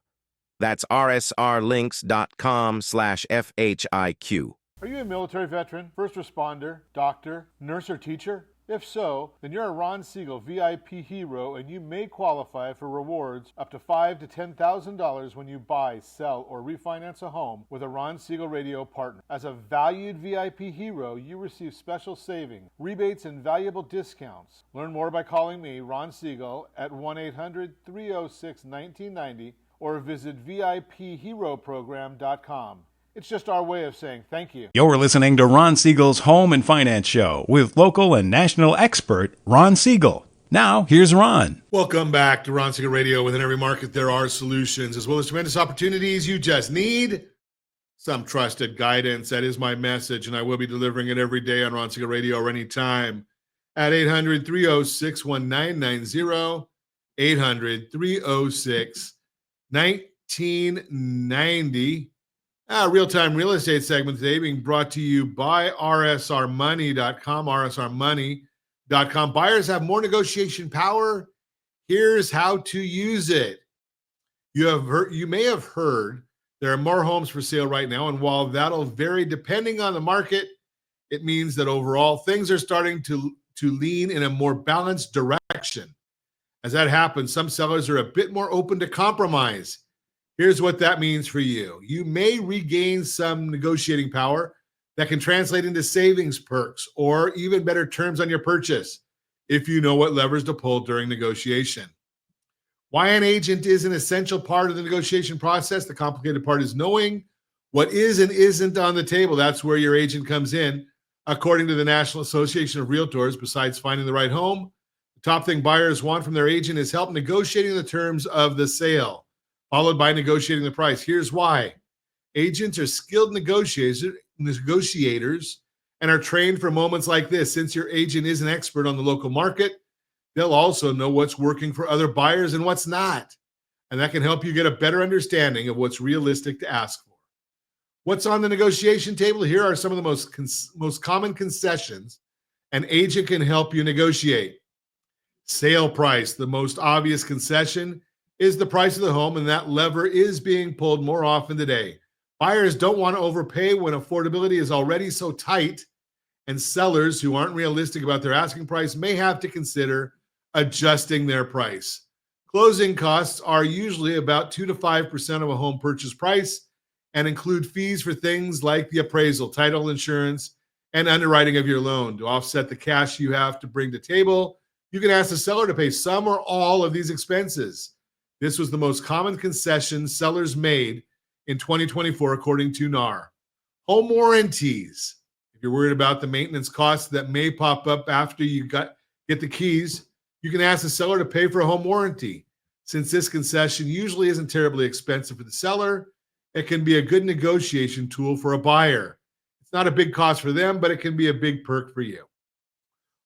[SPEAKER 7] That's rsrlinks.com/FHIQ.
[SPEAKER 8] Are you a military veteran, first responder, doctor, nurse, or teacher? If so, then you're a Ron Siegel VIP hero and you may qualify for rewards up to $5,000 to $10,000 when you buy, sell, or refinance a home with a Ron Siegel Radio partner. As a valued VIP hero, you receive special savings, rebates, and valuable discounts. Learn more by calling me, Ron Siegel, at 1-800-306-1990 or visit VIPHeroProgram.com. It's just our way of saying thank you.
[SPEAKER 2] You're listening to Ron Siegel's Home and Finance Show with local and national expert Ron Siegel. Now, here's Ron.
[SPEAKER 3] Welcome back to Ron Siegel Radio. Within every market, there are solutions as well as tremendous opportunities. You just need some trusted guidance. That is my message, and I will be delivering it every day on Ron Siegel Radio or anytime at 800-306-1990, 800-306-1990. Real-time real estate segment today being brought to you by rsrmoney.com, rsrmoney.com. Buyers have more negotiation power. Here's how to use it. You may have heard there are more homes for sale right now, and while that'll vary depending on the market, it means that overall things are starting to lean in a more balanced direction. As that happens, some sellers are a bit more open to compromise. Here's what that means for you. You may regain some negotiating power that can translate into savings perks or even better terms on your purchase if you know what levers to pull during negotiation. Why an agent is an essential part of the negotiation process. The complicated part is knowing what is and isn't on the table. That's where your agent comes in. According to the National Association of Realtors, besides finding the right home, the top thing buyers want from their agent is help negotiating the terms of the sale, followed by negotiating the price. Here's why. Agents are skilled negotiators and are trained for moments like this. Since your agent is an expert on the local market, they'll also know what's working for other buyers and what's not. And that can help you get a better understanding of what's realistic to ask for. What's on the negotiation table? Here are some of the most common concessions an agent can help you negotiate. Sale price, the most obvious concession, is the price of the home, and that lever is being pulled more often today. Buyers don't want to overpay when affordability is already so tight, and sellers who aren't realistic about their asking price may have to consider adjusting their price. Closing costs are usually about 2 to 5% of a home purchase price and include fees for things like the appraisal, title insurance, and underwriting of your loan. To offset the cash you have to bring to table, you can ask the seller to pay some or all of these expenses. This was the most common concession sellers made in 2024, according to NAR. Home warranties. If you're worried about the maintenance costs that may pop up after you get the keys, you can ask the seller to pay for a home warranty. Since this concession usually isn't terribly expensive for the seller, it can be a good negotiation tool for a buyer. It's not a big cost for them, but it can be a big perk for you.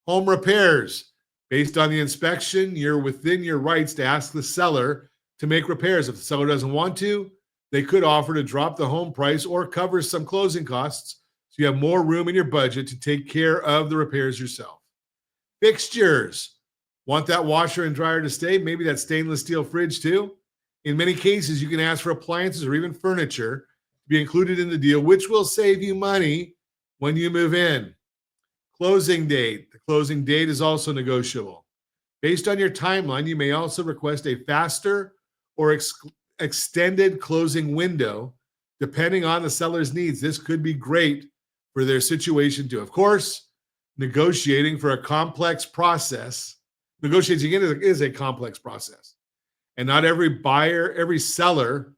[SPEAKER 3] Home repairs. Based on the inspection, you're within your rights to ask the seller to make repairs. If the seller doesn't want to, they could offer to drop the home price or cover some closing costs so you have more room in your budget to take care of the repairs yourself. Fixtures. Want that washer and dryer to stay? Maybe that stainless steel fridge too? In many cases, you can ask for appliances or even furniture to be included in the deal, which will save you money when you move in. Closing date. The closing date is also negotiable. Based on your timeline, you may also request a faster or extended closing window, depending on the seller's needs. This could be great for their situation too. Of course, negotiating for a complex process. Negotiating is a complex process. And not every buyer, every seller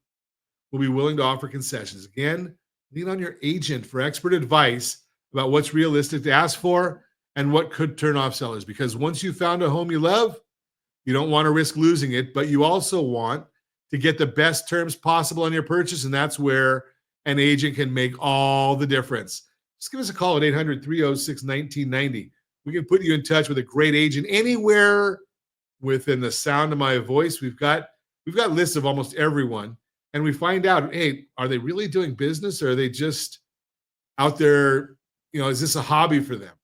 [SPEAKER 3] will be willing to offer concessions. Again, lean on your agent for expert advice about what's realistic to ask for and what could turn off sellers. Because once you found a home you love, you don't want to risk losing it, but you also want to get the best terms possible on your purchase. And that's where an agent can make all the difference. Just give us a call at 800-306-1990. We can put you in touch with a great agent anywhere within the sound of my voice. We've got lists of almost everyone, and we find out, hey, are they really doing business, or are they just out there? Is this a hobby for them?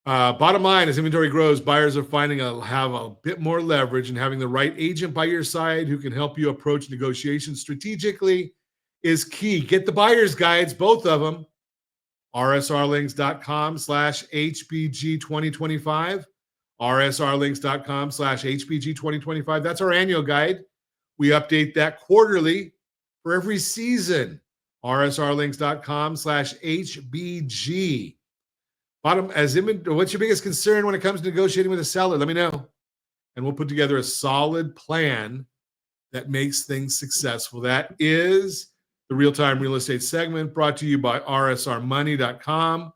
[SPEAKER 3] Bottom line, as inventory grows, buyers are finding have a bit more leverage, and having the right agent by your side who can help you approach negotiations strategically is key. Get the buyer's guides, both of them. rsrlinks.com/HBG2025. rsrlinks.com/HBG2025. That's our annual guide. We update that quarterly for every season. rsrlinks.com/HBG. What's your biggest concern when it comes to negotiating with a seller? Let me know. And we'll put together a solid plan that makes things successful. That is the Real-Time Real Estate segment brought to you by rsrmoney.com,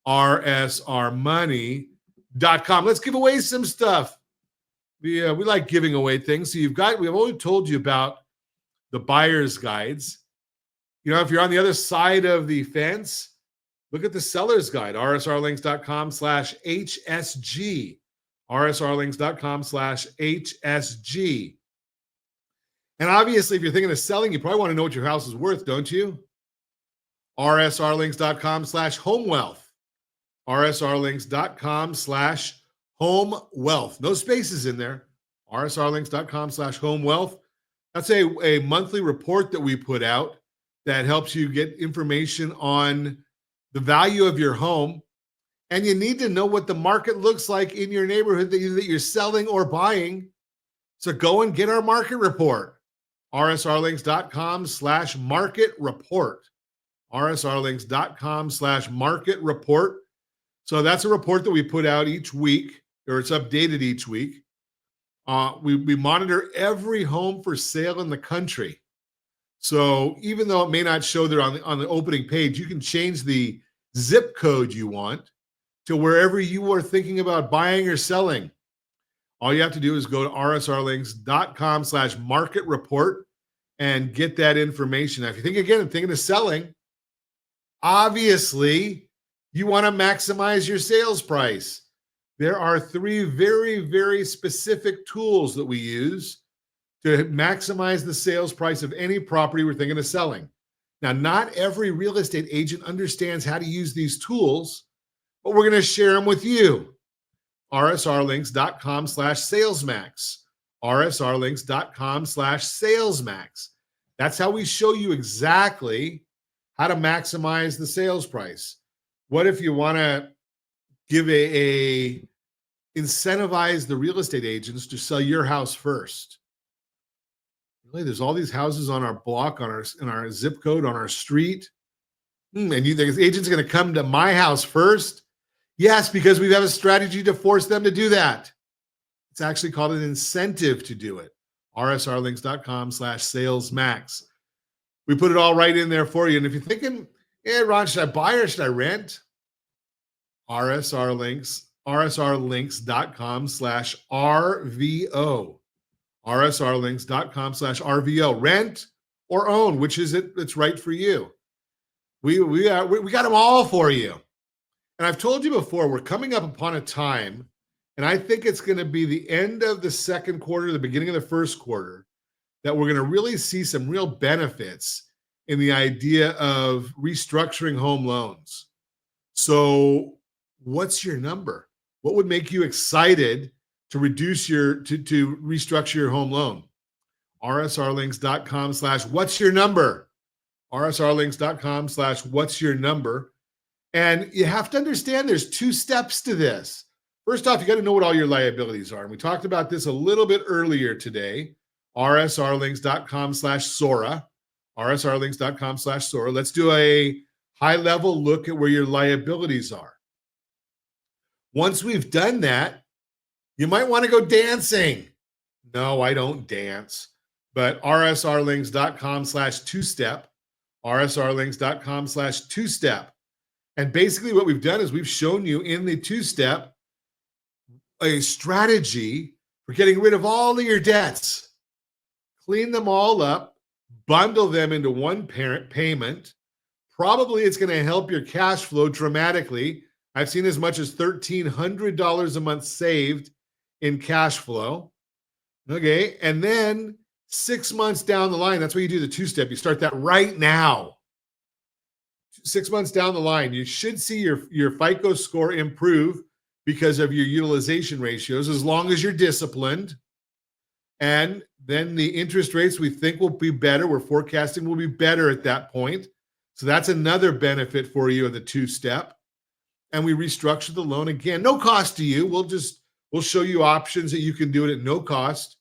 [SPEAKER 3] rsrmoney.com. Let's give away some stuff. We like giving away things. So we've always told you about the buyer's guides. You know, if you're on the other side of the fence, look at the seller's guide, rsrlinks.com/HSG, rsrlinks.com/HSG. And obviously, if you're thinking of selling, you probably want to know what your house is worth, don't you? rsrlinks.com/homewealth, rsrlinks.com/homewealth. No spaces in there. rsrlinks.com/homewealth. That's a monthly report that we put out that helps you get information on the value of your home. And you need to know what the market looks like in your neighborhood that you're selling or buying. So go and get our market report. rsrlinks.com/market report. rsrlinks.com/market report. So that's a report that we put out each week, or it's updated each week. We monitor every home for sale in the country. So even though it may not show there on the opening page, you can change the zip code you want to wherever you are thinking about buying or selling. All you have to do is go to rsrlinks.com/market report and get that information. Now, if you thinking of selling, obviously you want to maximize your sales price. There are 3 very, very specific tools that we use to maximize the sales price of any property we're thinking of selling. Now, not every real estate agent understands how to use these tools, but we're going to share them with you. rsrlinks.com/salesmax, rsrlinks.com/salesmax. That's how we show you exactly how to maximize the sales price. What if you want to give incentivize the real estate agents to sell your house first? Really, there's all these houses on our block, in our zip code, on our street. And you think the agent's going to come to my house first? Yes, because we have a strategy to force them to do that. It's actually called an incentive to do it. rsrlinks.com/salesmax. We put it all right in there for you. And if you're thinking, Ron, should I buy or should I rent? rsrlinks.com/RVO. rsrlinks.com/RVO. Rent or own, which is it that's right for you. We got them all for you. And I've told you before, we're coming up upon a time, and I think it's going to be the end of the second quarter, the beginning of the first quarter, that we're going to really see some real benefits in the idea of restructuring home loans. So what's your number? What would make you excited to restructure your home loan? rsrlinks.com/what's your number? rsrlinks.com/what's your number? And you have to understand there's 2 steps to this. First off, you got to know what all your liabilities are. And we talked about this a little bit earlier today. rsrlinks.com/Sora. rsrlinks.com/Sora. Let's do a high-level look at where your liabilities are. Once we've done that, you might want to go dancing. No, I don't dance. But rsrlinks.com/2step. rsrlinks.com/2step. And basically what we've done is we've shown you in the 2-step a strategy for getting rid of all of your debts. Clean them all up, bundle them into one parent payment. Probably it's going to help your cash flow dramatically. I've seen as much as $1,300 a month saved in cash flow. Okay. And then 6 months down the line, that's where you do the 2-step. You start that right now. 6 months down the line, you should see your FICO score improve because of your utilization ratios, as long as you're disciplined. And then the interest rates we think will be better. We're forecasting will be better at that point. So that's another benefit for you in the 2-step. And we restructure the loan again. No cost to you. We'll show you options that you can do it at no cost.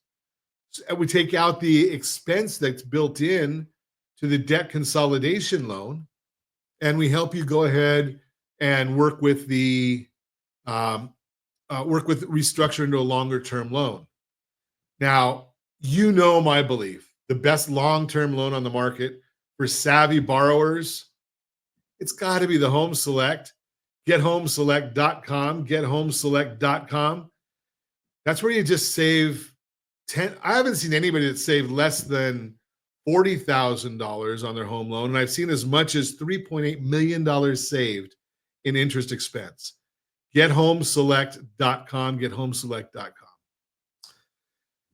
[SPEAKER 3] And we take out the expense that's built in to the debt consolidation loan. And we help you go ahead and work with restructure into a longer term loan. Now, you know my belief, the best long-term loan on the market for savvy borrowers, it's got to be the Home Select GetHomeSelect.com, GetHomeSelect.com. That's where you just save 10. I haven't seen anybody that saved less than $40,000 on their home loan, and I've seen as much as $3.8 million saved in interest expense. GetHomeSelect.com, GetHomeSelect.com.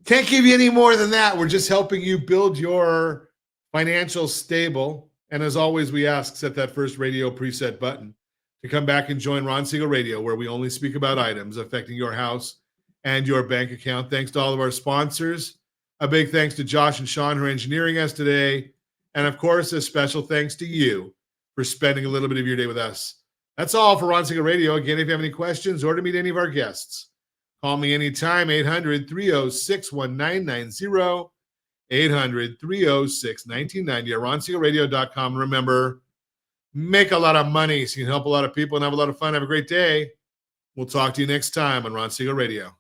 [SPEAKER 3] Can't give you any more than that. We're just helping you build your financial stable. And as always, we ask, set that first radio preset button to come back and join Ron Siegel Radio, where we only speak about items affecting your house and your bank account. Thanks to all of our sponsors. A big thanks to Josh and Sean, who are engineering us today. And of course, a special thanks to you for spending a little bit of your day with us. That's all for Ron Siegel Radio. Again, if you have any questions or to meet any of our guests, call me anytime, 800-306-1990, 800-306-1990, at RonSiegelRadio.com. Remember, make a lot of money so you can help a lot of people and have a lot of fun. Have a great day. We'll talk to you next time on Ron Siegel Radio.